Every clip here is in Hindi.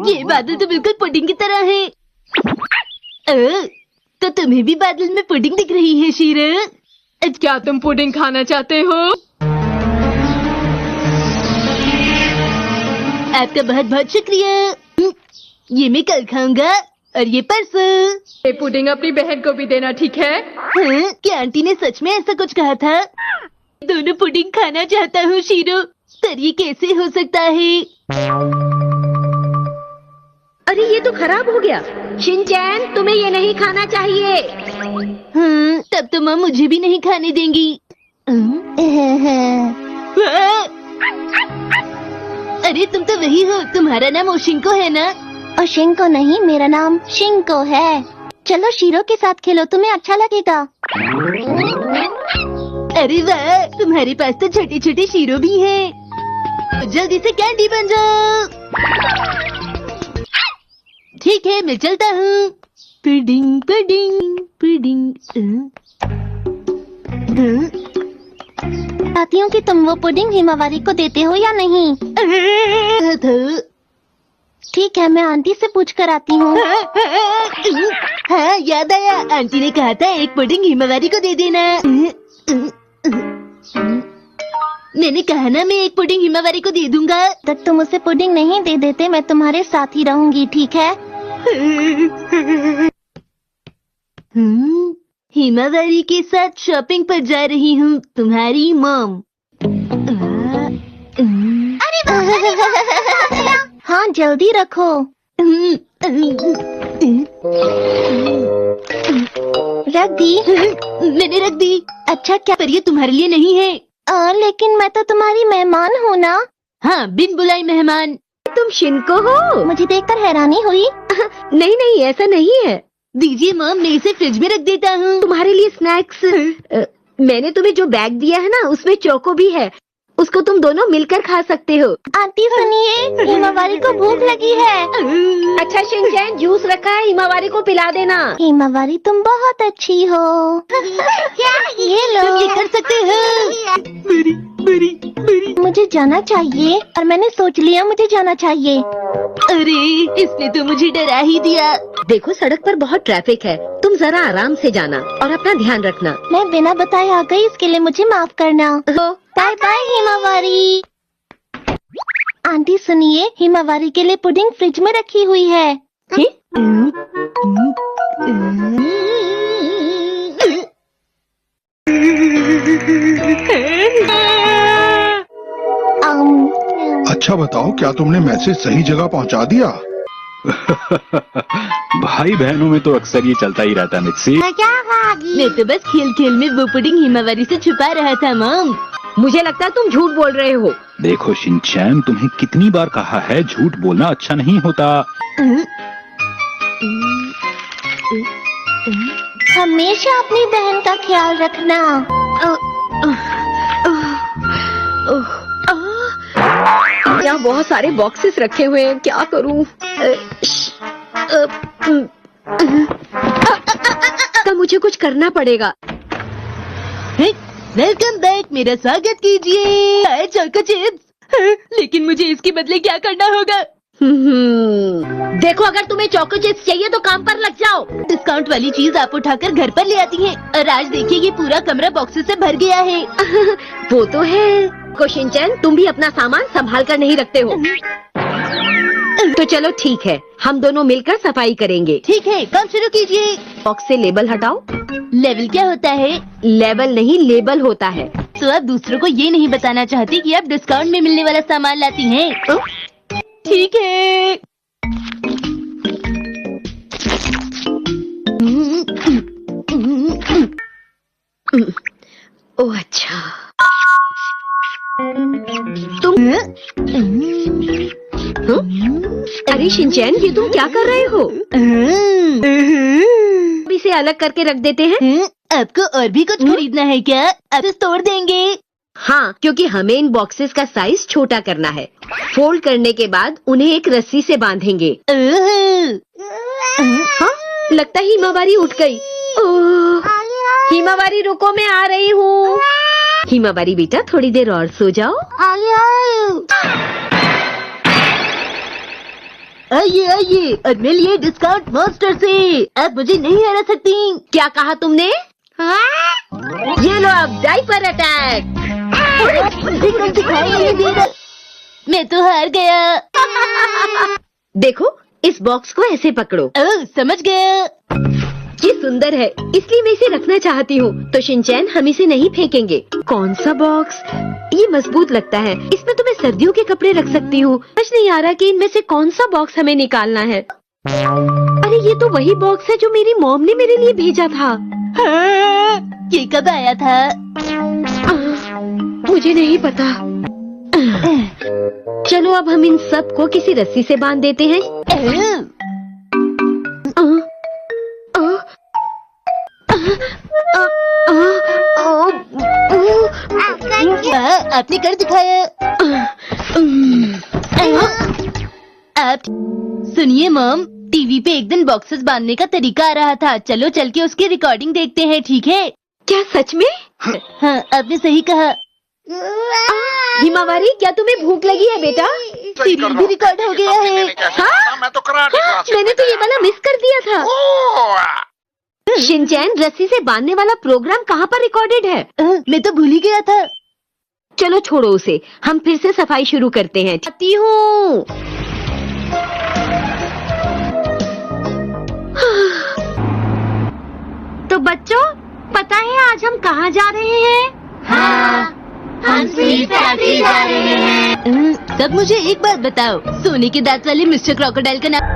ये बादल तो बिल्कुल पुडिंग की तरह है। तो तुम्हें भी बादल में पुडिंग दिख रही है शीरो? क्या तुम पुडिंग खाना चाहते हो? आपका बहुत बहुत शुक्रिया। ये मैं कल खाऊंगा और ये परसों। ये पुडिंग अपनी बहन को भी देना, ठीक है? हाँ, क्या आंटी ने सच में ऐसा कुछ कहा था? दोनों पुडिंग खाना चाहता हूँ शीरो, पर ये कैसे हो सकता है? अरे ये तो खराब हो गया। शिनचैन, तुम्हें ये नहीं खाना चाहिए। हाँ, तब तो माँ मुझे भी नहीं खाने देंगी। अरे तुम तो वही हो, तुम्हारा नाम ओशिंको है ना? ओशिंको नहीं, मेरा नाम शिंको है। चलो शीरो के साथ खेलो, तुम्हें अच्छा लगेगा। अरे वाह, तुम्हारे पास तो छोटे छोटे शीरो भी हैं। जल्दी से कैंडी बन जाओ। ठीक है, मैं चलता हूँ। Pudding pudding pudding. चाहती हूँ कि तुम वो पुडिंग हिमावारी को देते हो या नहीं। ठीक है, मैं आंटी से पूछ कर आती हूँ। हाँ, याद आया, आंटी ने कहा था एक पुडिंग हिमावारी को दे देना। मैंने कहा ना मैं एक पुडिंग हिमावारी को दे दूंगा। तक तुम उसे पुडिंग नहीं दे देते, मैं तुम्हारे साथ ही रहूंगी, ठीक है? हिमावारी के साथ शॉपिंग पर जा रही हूँ, तुम्हारी मॉम। हाँ, जल्दी रखो। रख दी? मैंने रख दी। अच्छा, क्या? पर ये तुम्हारे लिए नहीं है। लेकिन मैं तो तुम्हारी मेहमान हूँ ना। हाँ, बिन बुलाई मेहमान। तुम शिनको हो? मुझे देखकर हैरानी हुई। नहीं नहीं, ऐसा नहीं है। दीजिए मॉम, मैं इसे फ्रिज में रख देता हूँ। तुम्हारे लिए स्नैक्स। मैंने तुम्हें जो बैग दिया है ना, उसमें चोको भी है, उसको तुम दोनों मिलकर खा सकते हो। आंटी सुनिए, हिमावारी को भूख लगी है। अच्छा शिनचैन, जूस रखा है, हिमावारी को पिला देना। हिमावारी तुम बहुत अच्छी हो। ये लो। तुम ये कर सकते हो। बड़ी बड़ी बड़ी। मुझे जाना चाहिए, और मैंने सोच लिया मुझे जाना चाहिए। अरे, इसने तो मुझे डरा ही दिया। देखो, सड़क पर बहुत ट्रैफिक है, तुम जरा आराम से जाना और अपना ध्यान रखना। मैं बिना बताए आ गई, इसके लिए मुझे माफ करना। Bye bye Himawari. आंटी सुनिए, हिमावारी के लिए पुडिंग फ्रिज में रखी हुई है। अच्छा बताओ, क्या तुमने मैसेज सही जगह पहुंचा दिया? भाई बहनों में तो अक्सर ये चलता ही रहता है मिक्सी। मैं तो बस खेल खेल में वो पुडिंग हिमावारी से छुपा रहा था मॉम। मुझे लगता है तुम झूठ बोल रहे हो। देखो शिनचैन, तुम्हें कितनी बार कहा है, झूठ बोलना अच्छा नहीं होता। हमेशा अपनी बहन का ख्याल रखना। यहाँ बहुत सारे बॉक्सेस रखे हुए हैं, क्या करूँ? तो मुझे कुछ करना पड़ेगा। वेलकम बैक, मेरा स्वागत कीजिए। Choco chips. लेकिन मुझे इसके बदले क्या करना होगा? देखो, अगर तुम्हें चोको चिप्स चाहिए तो काम पर लग जाओ। डिस्काउंट वाली चीज आप उठाकर घर पर ले आती हैं, और आज देखिए ये पूरा कमरा बॉक्सेस से भर गया है। वो तो है। शिनचैन, तुम भी अपना सामान संभाल कर नहीं रखते हो। तो चलो ठीक है, हम दोनों मिलकर सफाई करेंगे। ठीक है, काम शुरू कीजिए। बॉक्स से लेबल हटाओ। लेवल क्या होता है? लेवल नहीं, लेबल होता है। तो आप दूसरों को ये नहीं बताना चाहती कि आप डिस्काउंट में मिलने वाला सामान लाती हैं? ठीक है। ओह अच्छा। तुम अरे शिनचैन, ये तुम क्या कर रहे हो? इसे अलग करके रख देते हैं। आपको और भी कुछ खरीदना है क्या? आप इसे तोड़ देंगे? हाँ, क्योंकि हमें इन बॉक्सेस का साइज छोटा करना है। फोल्ड करने के बाद उन्हें एक रस्सी से बांधेंगे। हाँ, लगता है हिमावारी उठ गई। हिमावारी रुको, मैं आ रही हूँ। हिमावारी बेटा, थोड़ी देर और सो जाओ। आइए आइए और मिलिए डिस्काउंट मास्टर से। अब मुझे नहीं हरा सकती। क्या कहा तुमने? ये लो अब डायपर अटैक। दिखाई नहीं दे रहा। मैं तो हार गया। देखो इस बॉक्स को ऐसे पकड़ो। समझ गया। ये सुंदर है इसलिए मैं इसे रखना चाहती हूँ। तो शिनचैन हम इसे नहीं फेंकेंगे। कौन सा बॉक्स? ये मजबूत लगता है। इसमें तो मैं सर्दियों के कपड़े रख सकती हूँ। समझ नहीं आ रहा कि इनमें से कौन सा बॉक्स हमें निकालना है। अरे ये तो वही बॉक्स है जो मेरी मॉम ने मेरे लिए भेजा था। हाँ, ये कब आया था? मुझे नहीं पता। चलो अब हम इन सब को किसी रस्सी से बांध देते हैं। आपने कर दिखाया। आप सुनिए मॉम, टीवी पे एक दिन बॉक्सेस बांधने का तरीका आ रहा था। चलो चल के उसकी रिकॉर्डिंग देखते हैं, ठीक है? क्या सच में? हाँ, आपने सही कहा। हिमावारी क्या तुम्हें भूख लगी है बेटा? सीरियल भी रिकॉर्ड हो गया है। हाँ? मैं तो कराटे क्लासेस मैंने तो ये वाला मिस कर दिया था। शिनचैन रस्सी से बांधने वाला प्रोग्राम कहाँ पर रिकॉर्डेड है? मैं तो भूल ही गया था। चलो छोड़ो उसे, हम फिर से सफाई शुरू करते हैं। आती हूँ। तो बच्चों पता है आज हम कहाँ जा रहे हैं? हम स्वीट फैक्ट्री जा रहे हैं। तब मुझे एक बात बताओ, सोने के दांत वाले मिस्टर क्रोकोडाइल का नाम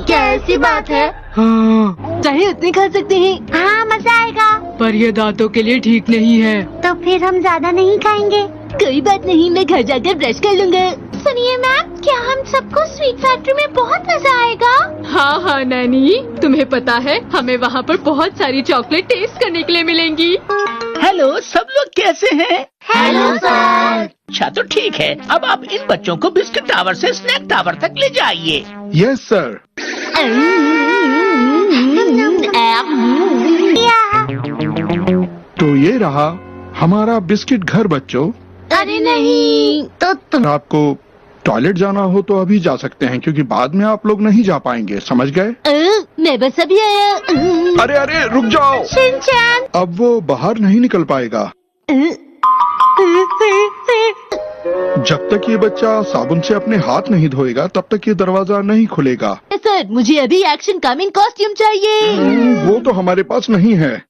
क्या ऐसी बात है? हाँ, चाहे उतने खा सकते हैं। हाँ मजा आएगा। पर ये दांतों के लिए ठीक नहीं है। तो फिर हम ज्यादा नहीं खाएंगे। कोई बात नहीं, मैं घर जाकर ब्रश कर लूँगा। सुनिए मैम, क्या हम सबको स्वीट फैक्ट्री में बहुत मजा आएगा? हाँ हाँ नैनी, तुम्हें पता है हमें वहाँ पर बहुत सारी चॉकलेट टेस्ट करने के लिए मिलेंगी। हेलो, सब लोग कैसे हैं? Hello sir. अच्छा तो ठीक है, अब आप इन बच्चों को बिस्किट टावर से स्नैक टावर तक ले जाइए। Yes sir. तो ये रहा हमारा बिस्किट घर बच्चों। अरे नहीं, तो तुम आपको टॉयलेट जाना हो तो अभी जा सकते हैं, क्योंकि बाद में आप लोग नहीं जा पाएंगे, समझ गए? मैं बस अभी आया। अरे अरे रुक जाओ। शिनचैन। अब वो बाहर नहीं निकल पाएगा जब तक ये बच्चा साबुन से अपने हाथ नहीं धोएगा, तब तक ये दरवाजा नहीं खुलेगा। सर, मुझे अभी एक्शन कमिंग कॉस्ट्यूम चाहिए। वो तो हमारे पास नहीं है।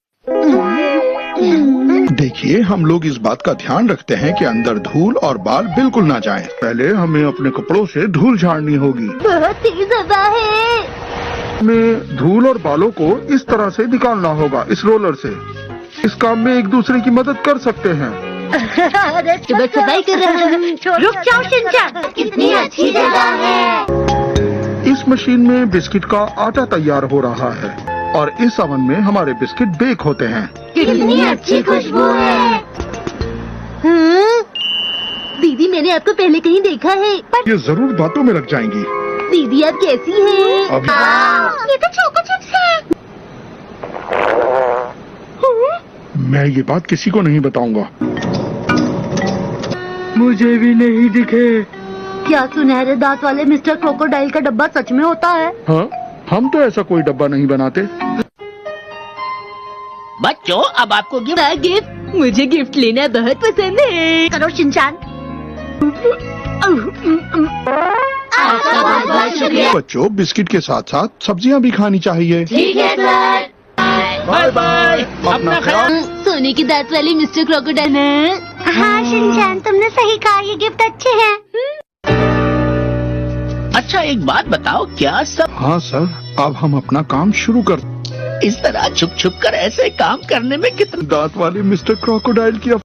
देखिए, हम लोग इस बात का ध्यान रखते हैं कि अंदर धूल और बाल बिल्कुल ना जाएं। पहले हमें अपने कपड़ों से धूल झाड़नी होगी। बहुत तेज हवा है। हमें धूल और बालों को इस तरह से निकालना होगा, इस रोलर से। इस काम में एक दूसरे की मदद कर सकते हैं। सुबह सफाई कर रहा है। रुक जाओ शिनचैन, कितनी अच्छी जगह है। इस मशीन में बिस्किट का आटा तैयार हो रहा है और इस ओवन में हमारे बिस्किट बेक होते हैं। कितनी अच्छी खुशबू है। दीदी, मैंने आपको पहले कहीं देखा है। पर ये जरूर बातों में लग जाएंगी। दीदी, आप कैसी हैं? अभी ये तो चोको चिप्स है। मैं ये बात किसी को नहीं बताऊंगा। मुझे भी नहीं दिखे। क्या सुनहरे दांत वाले मिस्टर क्रोकोडाइल का डब्बा सच में होता है? हाँ, हम तो ऐसा कोई डब्बा नहीं बनाते। बच्चों अब आपको गिफ्ट। गिफ्ट? मुझे गिफ्ट लेना बहुत पसंद है। करो शिनचैन। आपका बहुत बहुत शुक्रिया। बच्चों, बिस्किट के साथ साथ सब्जियां भी खानी चाहिए। ठीक है सर। बाय बाय, अपना ख्याल। सोने के दांत वाले मिस्टर क्रोकोडाइल ने। हाँ शिनचैन, तुमने सही कहा, ये गिफ्ट अच्छे हैं। अच्छा एक बात बताओ, क्या सब हाँ सर, अब हम अपना काम शुरू कर। इस तरह छुप छुप कर ऐसे काम करने में कितना दांत वाले मिस्टर क्रोकोडाइल की